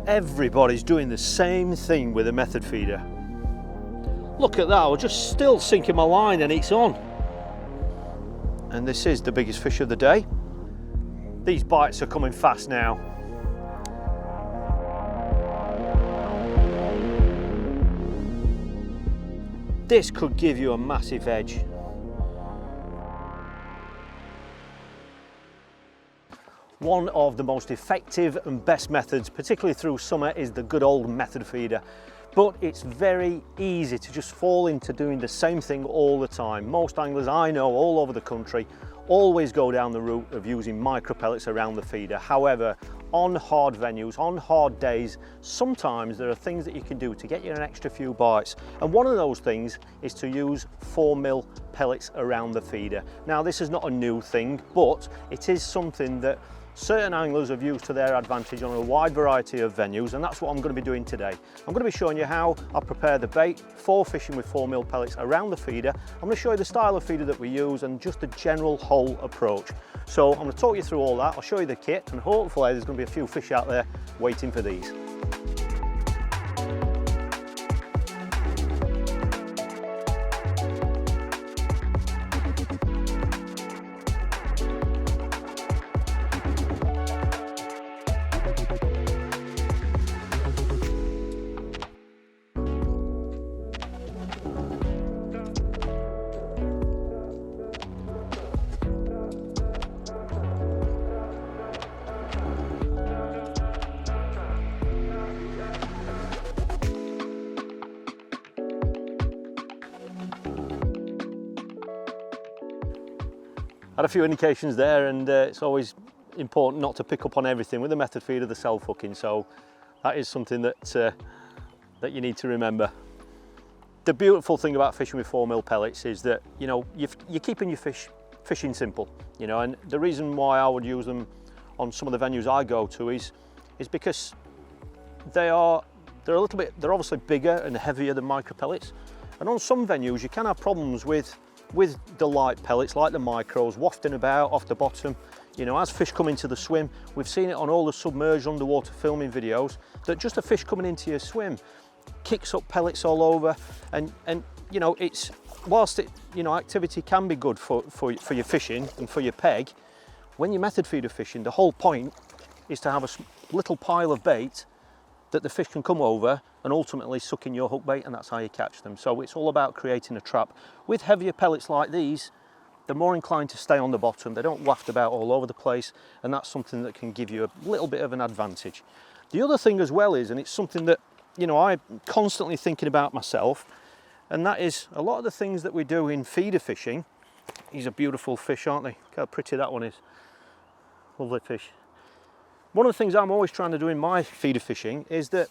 Everybody's doing the same thing with a method feeder. Look at that, I was just still sinking my line and it's on. And this is the biggest fish of the day. These bites are coming fast now. This could give you a massive edge. One of the most effective and best methods, particularly through summer, is the good old method feeder. But it's very easy to just fall into doing the same thing all the time. Most anglers I know all over the country always go down the route of using micro pellets around the feeder. However, on hard venues, on hard days, sometimes there are things that you can do to get you an extra few bites. And one of those things is to use 4mm pellets around the feeder. Now, this is not a new thing, but it is something that certain anglers have used to their advantage on a wide variety of venues, and that's what I'm going to be doing today. I'm going to be showing you how I prepare the bait for fishing with 4mm pellets around the feeder. I'm going to show you the style of feeder that we use and just the general whole approach. So I'm going to talk you through all that, I'll show you the kit, and hopefully there's going to be a few fish out there waiting for these. Had a few indications there, and it's always important not to pick up on everything with the method feeder, the self hooking, so that is something that that you need to remember. The beautiful thing about fishing with 4mm pellets is that, you know, you're keeping your fishing simple, you know, and the reason why I would use them on some of the venues I go to is because they're obviously bigger and heavier than micro pellets, and on some venues you can have problems with the light pellets like the micros wafting about off the bottom. You know, as fish come into the swim, we've seen it on all the submerged underwater filming videos, that just a fish coming into your swim kicks up pellets all over, and you know, it's, whilst it, you know, activity can be good for your fishing and for your peg, when you're method feeder fishing, the whole point is to have a little pile of bait that the fish can come over and ultimately suck in your hook bait, and that's how you catch them. So it's all about creating a trap. With heavier pellets like these, they're more inclined to stay on the bottom, they don't waft about all over the place, and that's something that can give you a little bit of an advantage. The other thing as well is, and it's something that, you know, I'm constantly thinking about myself, and that is a lot of the things that we do in feeder fishing. These are beautiful fish, aren't they? Look how pretty that one is. Lovely fish. One of the things I'm always trying to do in my feeder fishing is that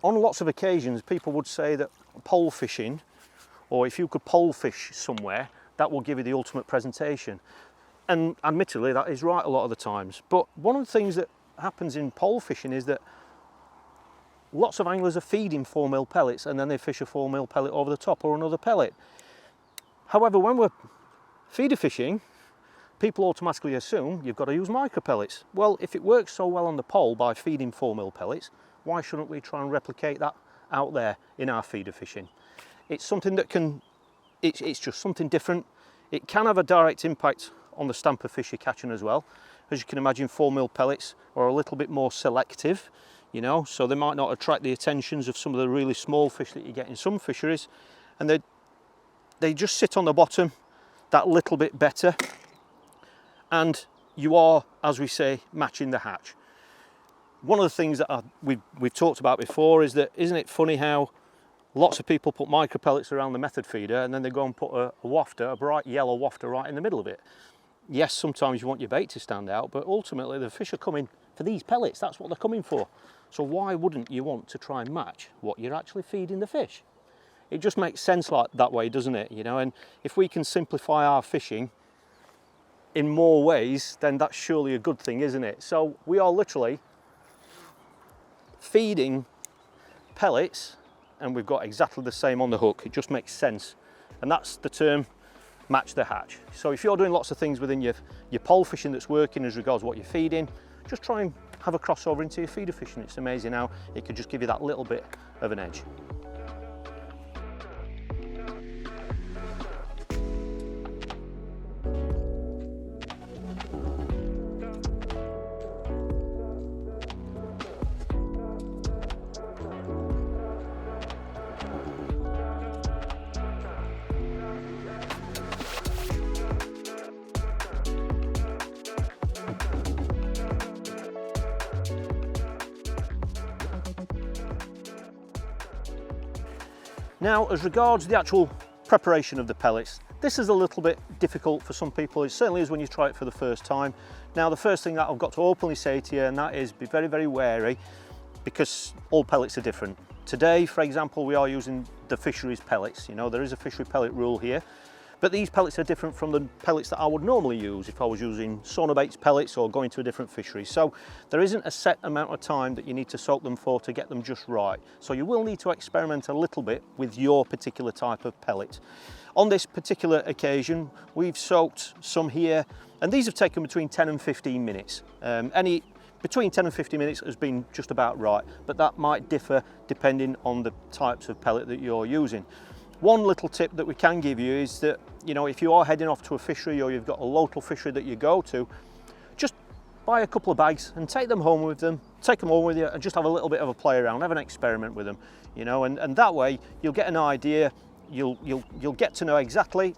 on lots of occasions people would say that pole fishing, or if you could pole fish somewhere, that will give you the ultimate presentation. And admittedly that is right a lot of the times. But one of the things that happens in pole fishing is that lots of anglers are feeding 4mm pellets and then they fish a 4mm pellet over the top, or another pellet. However, when we're feeder fishing, people automatically assume you've got to use micro pellets. Well, if it works so well on the pole by feeding 4mm pellets, why shouldn't we try and replicate that out there in our feeder fishing? It's something that can, it's just something different. It can have a direct impact on the stamp of fish you're catching as well. As you can imagine, 4mm pellets are a little bit more selective, you know, so they might not attract the attentions of some of the really small fish that you get in some fisheries, and they just sit on the bottom that little bit better, and you are, as we say, matching the hatch. One of the things that we've talked about before is that, isn't it funny how lots of people put micro pellets around the method feeder and then they go and put a wafter, a bright yellow wafter, right in the middle of it. Yes, sometimes you want your bait to stand out, but ultimately the fish are coming for these pellets, that's what they're coming for. So why wouldn't you want to try and match what you're actually feeding the fish? It just makes sense like that way, doesn't it? You know, and if we can simplify our fishing in more ways, then that's surely a good thing, isn't it? So we are literally feeding pellets and we've got exactly the same on the hook. It just makes sense. And that's the term, match the hatch. So if you're doing lots of things within your pole fishing that's working as regards what you're feeding, just try and have a crossover into your feeder fishing. It's amazing how it could just give you that little bit of an edge. Now, as regards the actual preparation of the pellets, this is a little bit difficult for some people. It certainly is when you try it for the first time. Now, the first thing that I've got to openly say to you, and that is be very, very wary, because all pellets are different. Today, for example, we are using the fisheries pellets. You know, there is a fishery pellet rule here, but these pellets are different from the pellets that I would normally use if I was using Sonobaits pellets or going to a different fishery. So there isn't a set amount of time that you need to soak them for to get them just right. So you will need to experiment a little bit with your particular type of pellet. On this particular occasion, we've soaked some here, and these have taken between 10 and 15 minutes. Between 10 and 50 minutes has been just about right, but that might differ depending on the types of pellet that you're using. One little tip that we can give you is that, you know, if you are heading off to a fishery or you've got a local fishery that you go to, just buy a couple of bags and take them home with you and just have a little bit of a play around, have an experiment with them, you know, and that way you'll get an idea, you'll get to know exactly.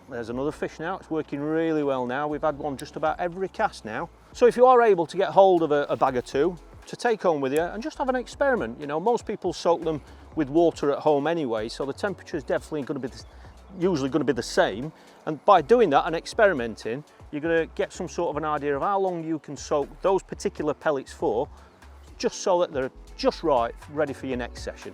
There's another fish now, it's working really well now. We've had one just about every cast now. So if you are able to get hold of a bag or two to take home with you and just have an experiment, you know, most people soak them with water at home anyway, so the temperature is definitely going to be usually going to be the same, and by doing that and experimenting, you're going to get some sort of an idea of how long you can soak those particular pellets for, just so that they're just right, ready for your next session.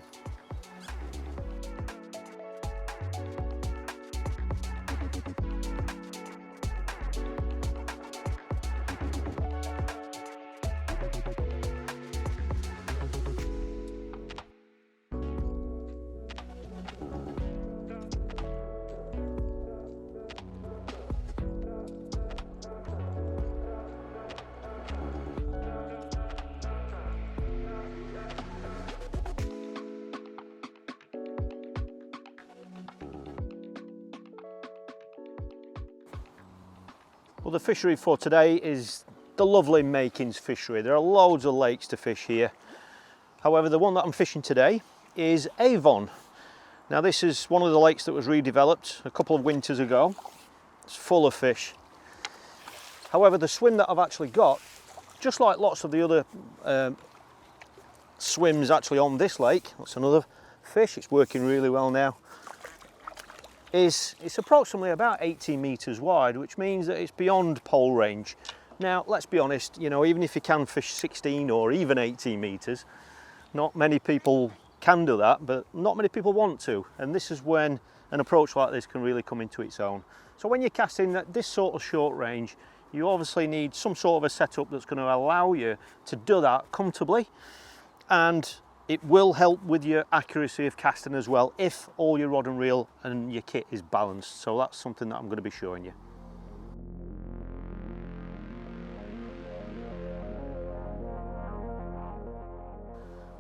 Well, the fishery for today is the lovely Makins fishery. There are loads of lakes to fish here. However, the one that I'm fishing today is Avon. Now, this is one of the lakes that was redeveloped a couple of winters ago. It's full of fish. However, the swim that I've actually got, just like lots of the other swims actually on this lake, that's another fish, it's working really well now, it's approximately about 18 metres wide, which means that it's beyond pole range. Now, let's be honest, you know, even if you can fish 16 or even 18 metres, not many people can do that, but not many people want to. And this is when an approach like this can really come into its own. So when you're casting at this sort of short range, you obviously need some sort of a setup that's going to allow you to do that comfortably, and it will help with your accuracy of casting as well if all your rod and reel and your kit is balanced. So that's something that I'm going to be showing you.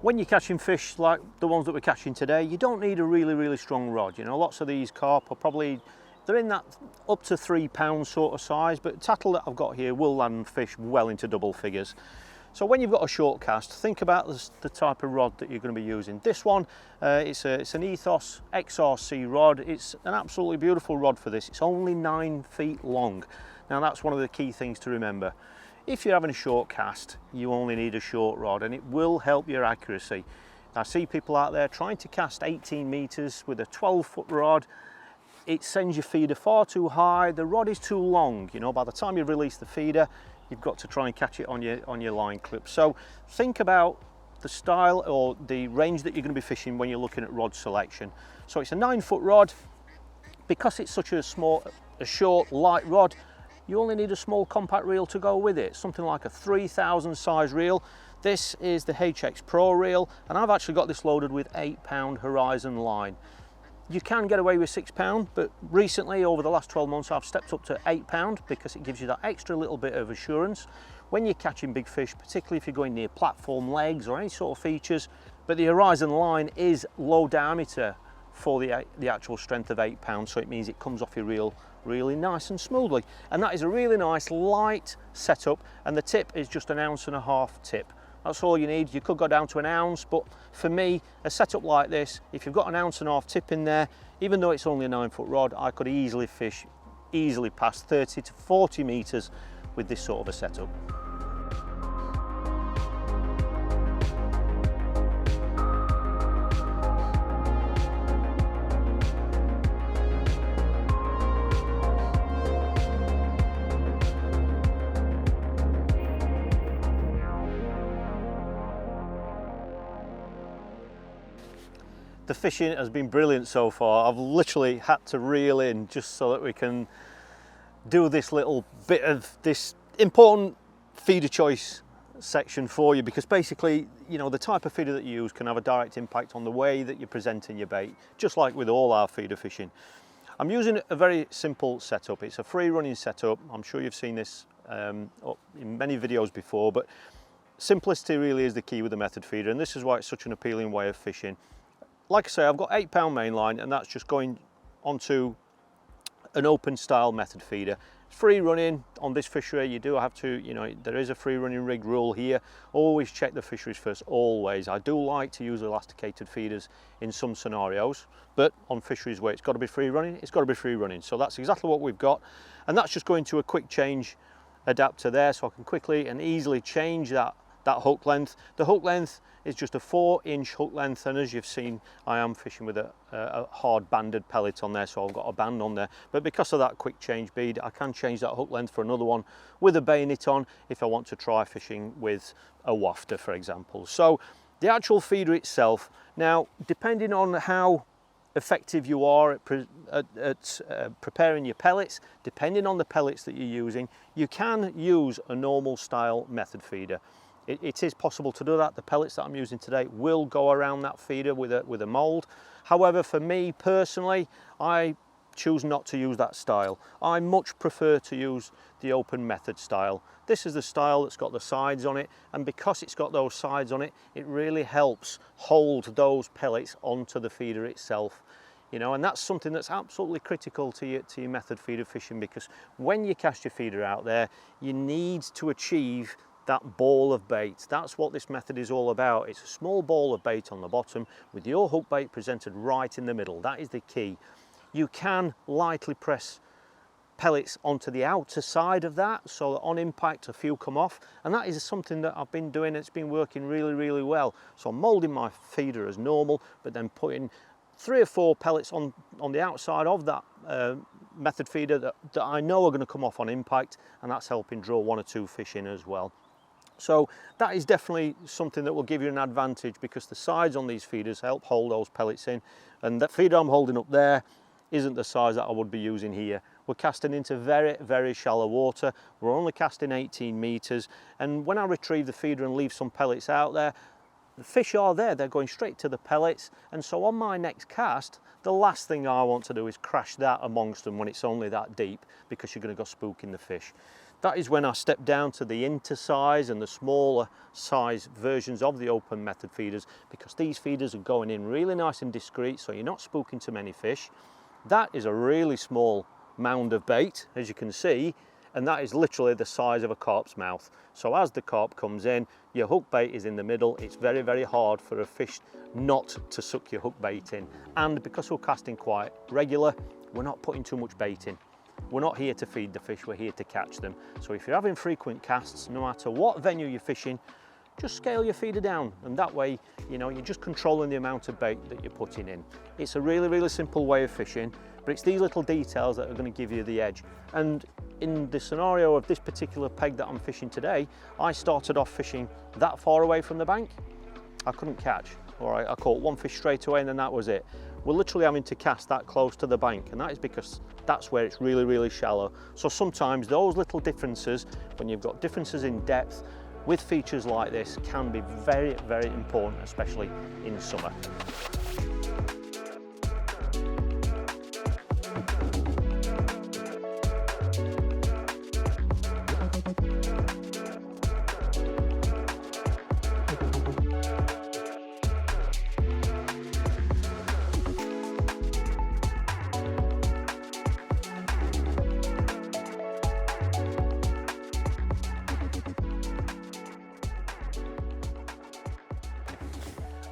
When you're catching fish like the ones that we're catching today, you don't need a really strong rod. You know, lots of these carp are probably, they're in that up to 3 pound sort of size, but tattle that I've got here will land fish well into double figures. So when you've got a short cast, think about the type of rod that you're going to be using. This one, it's an Ethos XRC rod. It's an absolutely beautiful rod for this. It's only 9 feet long. Now, that's one of the key things to remember. If you're having a short cast, you only need a short rod, and it will help your accuracy. I see people out there trying to cast 18 metres with a 12-foot rod. It sends your feeder far too high. The rod is too long. You know, by the time you release the feeder, you've got to try and catch it on your line clip. So think about the style or the range that you're going to be fishing when you're looking at rod selection. So it's a 9-foot rod. Because it's such a short, light rod, you only need a small compact reel to go with it, something like a 3000 size reel. This is the HX Pro reel, and I've actually got this loaded with 8 pound Horizon line. You can get away with 6 pound, but recently, over the last 12 months, I've stepped up to 8 pound because it gives you that extra little bit of assurance. when you're catching big fish, particularly if you're going near platform legs or any sort of features. But the horizon line is low diameter for the actual strength of 8 pounds, so it means it comes off your reel really nice and smoothly. And that is a really nice light setup, and the tip is just 1.5 ounce tip. That's all you need. You could go down to 1 ounce, but for me, a setup like this, if you've got 1.5 ounce tip in there, even though it's only a 9-foot rod, I could easily fish past 30 to 40 meters with this sort of a setup. The fishing has been brilliant so far. I've literally had to reel in just so that we can do this little bit of this important feeder choice section for you, because basically, you know, the type of feeder that you use can have a direct impact on the way that you're presenting your bait, just like with all our feeder fishing. I'm using a very simple setup. It's a free running setup. I'm sure you've seen this in many videos before, but simplicity really is the key with the method feeder, and this is why it's such an appealing way of fishing. Like I say, I've got 8 pound mainline, and that's just going onto an open style method feeder. Free running on this fishery, you do have to, you know, there is a free running rig rule here. Always check the fisheries first, always. I do like to use elasticated feeders in some scenarios, but on fisheries where it's got to be free running, it's got to be free running. So that's exactly what we've got, and that's just going to a quick change adapter there, so I can quickly and easily change that hook length. The hook length is just a 4-inch hook length, and as you've seen, I am fishing with a hard banded pellet on there, so I've got a band on there. But because of that quick change bead, I can change that hook length for another one with a bayonet on if I want to try fishing with a wafter, for example. So the actual feeder itself, now depending on how effective you are at preparing your pellets, depending on the pellets that you're using, you can use a normal style method feeder. It is possible to do that. The pellets that I'm using today will go around that feeder with a mould. However, for me personally, I choose not to use that style. I much prefer to use the open method style. This is the style that's got the sides on it, and because it's got those sides on it, it really helps hold those pellets onto the feeder itself. You know, and that's something that's absolutely critical to your method feeder fishing, because when you cast your feeder out there, you need to achieve that ball of bait. That's what this method is all about. It's a small ball of bait on the bottom with your hook bait presented right in the middle. That is the key. You can lightly press pellets onto the outer side of that, so that on impact a few come off, and that is something that I've been doing. It's been working really well. So I'm moulding my feeder as normal, but then putting 3 or 4 pellets on the outside of that method feeder that I know are going to come off on impact, and that's helping draw 1 or 2 fish in as well. So that is definitely something that will give you an advantage, because the sides on these feeders help hold those pellets in, and that feeder I'm holding up there isn't the size that I would be using here. We're casting into very shallow water. We're only casting 18 meters, and when I retrieve the feeder and leave some pellets out there, the fish are there, they're going straight to the pellets, and so on my next cast, the last thing I want to do is crash that amongst them when it's only that deep, because you're going to go spooking the fish. That is when I step down to the inter size and the smaller size versions of the open method feeders, because these feeders are going in really nice and discreet, so you're not spooking too many fish. That is a really small mound of bait, as you can see, and that is literally the size of a carp's mouth. So as the carp comes in, your hook bait is in the middle. It's very hard for a fish not to suck your hook bait in, and because we're casting quite regular, we're not putting too much bait in. We're not here to feed the fish, we're here to catch them. So if you're having frequent casts, no matter what venue you're fishing, just scale your feeder down, and that way, you know, you're just controlling the amount of bait that you're putting in. It's a really simple way of fishing, but it's these little details that are going to give you the edge. And in the scenario of this particular peg that I'm fishing today, I started off fishing that far away from the bank. I couldn't catch. All right, I caught 1 fish straight away, and then that was it. We're literally having to cast that close to the bank, and that is because that's where it's really shallow. So sometimes those little differences, when you've got differences in depth with features like this, can be very important, especially in summer.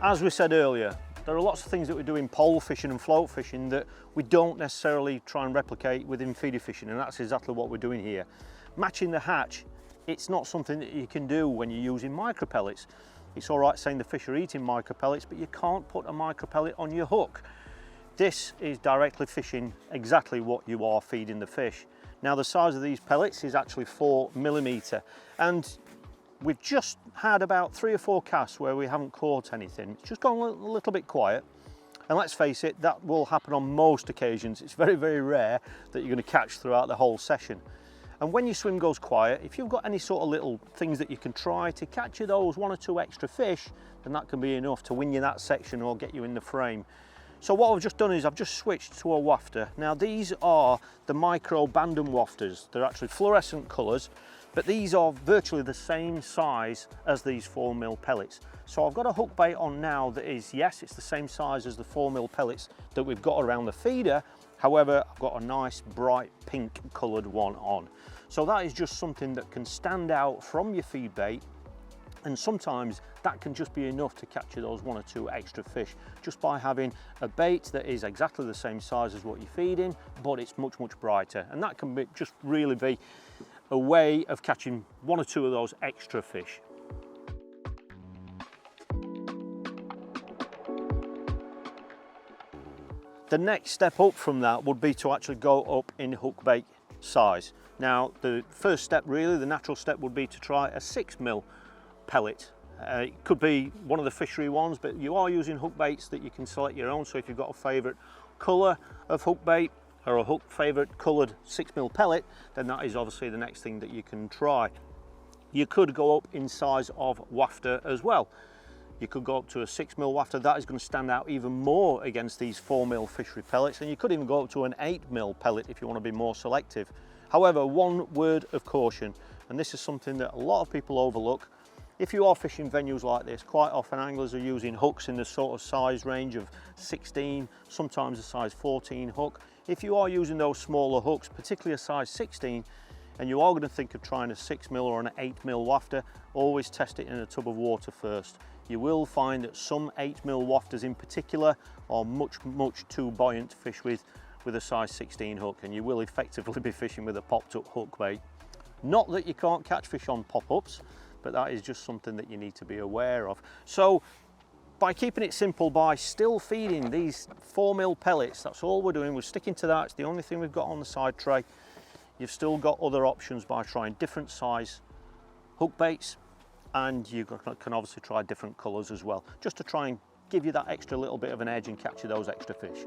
As we said earlier, there are lots of things that we do in pole fishing and float fishing that we don't necessarily try and replicate within feeder fishing, and that's exactly what we're doing here. Matching the hatch, it's not something that you can do when you're using micro pellets. It's all right saying the fish are eating micro pellets, but you can't put a micro pellet on your hook. This is directly fishing exactly what you are feeding the fish. Now the size of these pellets is actually 4mm, and we've just had about 3 or 4 casts where we haven't caught anything. It's just gone a little bit quiet. And let's face it, that will happen on most occasions. It's very, very rare that you're going to catch throughout the whole session. And when your swim goes quiet, if you've got any sort of little things that you can try to catch you those 1 or 2 extra fish, then that can be enough to win you that section or get you in the frame. So what I've just done is I've just switched to a wafter. Now these are the micro Bandon wafters. They're actually fluorescent colours, but these are virtually the same size as these 4mm pellets. So I've got a hook bait on now that is, yes, it's the same size as the 4mm pellets that we've got around the feeder. However, I've got a nice bright pink coloured one on. So that is just something that can stand out from your feed bait, and sometimes that can just be enough to capture those 1 or 2 extra fish just by having a bait that is exactly the same size as what you're feeding, but it's much, much brighter. And that can just really be a way of catching 1 or 2 of those extra fish. The next step up from that would be to actually go up in hook bait size. Now the first step, really the natural step, would be to try a 6mm pellet. It could be one of the fishery ones, but you are using hook baits that you can select your own. So if you've got a favourite colour of hook bait or a favourite coloured 6mm pellet, then that is obviously the next thing that you can try. You could go up in size of wafter as well. You could go up to a 6mm wafter. That is going to stand out even more against these 4mm fishery pellets, and you could even go up to an 8mm pellet if you want to be more selective. However, one word of caution, and this is something that a lot of people overlook. If you are fishing venues like this, quite often anglers are using hooks in the sort of size range of 16, sometimes a size 14 hook. If you are using those smaller hooks, particularly a size 16, and you are going to think of trying a 6mm or an 8mm wafter, always test it in a tub of water first. You will find that some 8mm wafters in particular are much, much too buoyant to fish with a size 16 hook, and you will effectively be fishing with a popped up hook bait. Not that you can't catch fish on pop-ups, but that is just something that you need to be aware of. So by keeping it simple, by still feeding these 4mm pellets, that's all we're doing. We're sticking to that. It's the only thing we've got on the side tray. You've still got other options by trying different size hook baits, and you can obviously try different colours as well, just to try and give you that extra little bit of an edge and capture those extra fish.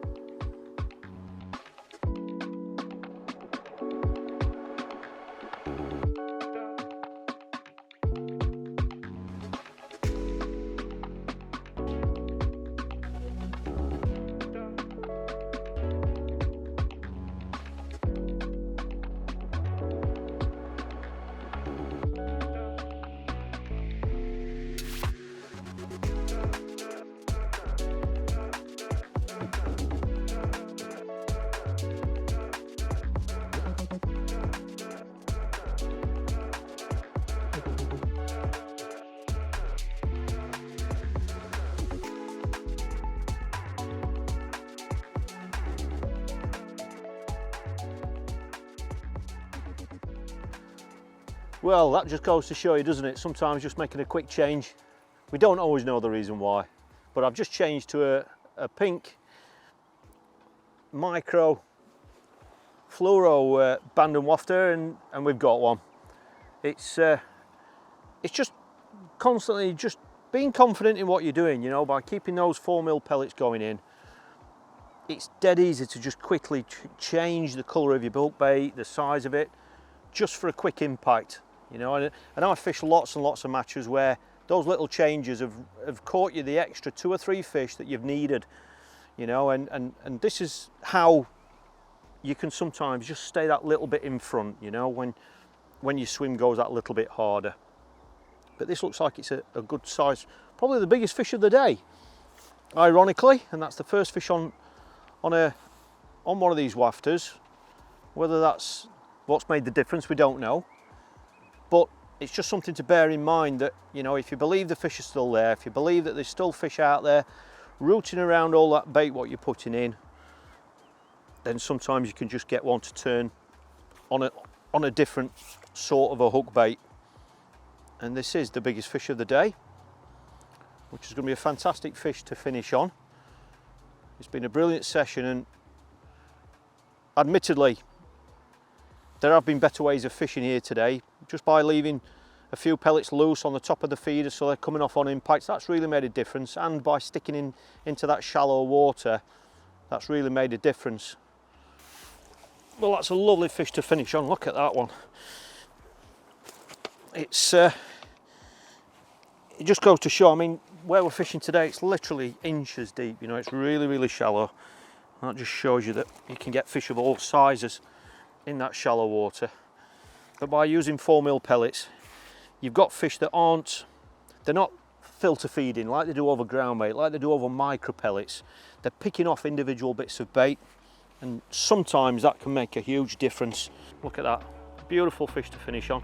Well, that just goes to show you, doesn't it? Sometimes just making a quick change, we don't always know the reason why, but I've just changed to a pink micro fluoro Bandon wafter, and we've got one. It's just constantly just being confident in what you're doing, you know, by keeping those 4mm pellets going in. It's dead easy to just quickly change the colour of your bulk bait, the size of it, just for a quick impact. You know, and I've fished lots and lots of matches where those little changes have caught you the extra 2 or 3 fish that you've needed, you know, and this is how you can sometimes just stay that little bit in front, you know, when your swim goes that little bit harder. But this looks like it's a good size, probably the biggest fish of the day, ironically, and that's the first fish on one of these wafters. Whether that's what's made the difference, we don't know. But it's just something to bear in mind that, you know, if you believe the fish are still there, if you believe that there's still fish out there rooting around all that bait what you're putting in, then sometimes you can just get one to turn on a different sort of a hook bait. And this is the biggest fish of the day, which is going to be a fantastic fish to finish on. It's been a brilliant session, and admittedly there have been better ways of fishing here today. Just by leaving a few pellets loose on the top of the feeder so they're coming off on impacts, that's really made a difference. And by sticking into that shallow water, that's really made a difference. Well, that's a lovely fish to finish on. Look at that one. It just goes to show, I mean, where we're fishing today, it's literally inches deep, you know, it's really, really shallow. That just shows you that you can get fish of all sizes in that shallow water. But by using 4mm pellets, you've got fish that they're not filter feeding like they do over ground bait, like they do over micro pellets. They're picking off individual bits of bait, and sometimes that can make a huge difference. Look at that, beautiful fish to finish on.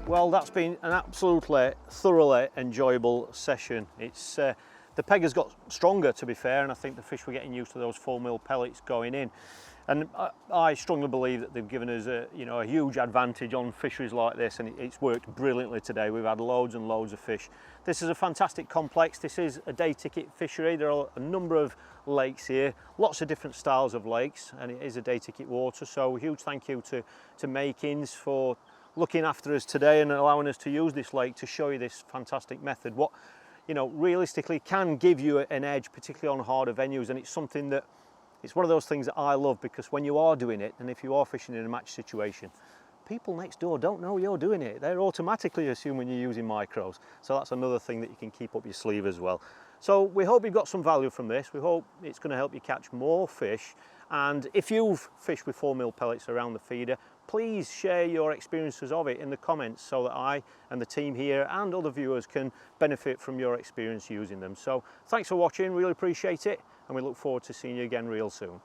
Well, that's been an absolutely thoroughly enjoyable session. It's the peg has got stronger, to be fair, and I think the fish were getting used to those 4mm pellets going in. And I strongly believe that they've given us a huge advantage on fisheries like this, and it's worked brilliantly today. We've had loads and loads of fish. This is a fantastic complex. This is a day ticket fishery. There are a number of lakes here, lots of different styles of lakes, and it is a day ticket water. So a huge thank you to Makins for looking after us today and allowing us to use this lake to show you this fantastic method. What, you know, realistically can give you an edge, particularly on harder venues, and it's something that, it's one of those things that I love, because when you are doing it, and if you are fishing in a match situation, people next door don't know you're doing it. They're automatically assuming you're using micros. So that's another thing that you can keep up your sleeve as well. So we hope you've got some value from this. We hope it's going to help you catch more fish. And if you've fished with 4mm pellets around the feeder, please share your experiences of it in the comments so that I and the team here and other viewers can benefit from your experience using them. So thanks for watching, really appreciate it, and we look forward to seeing you again real soon.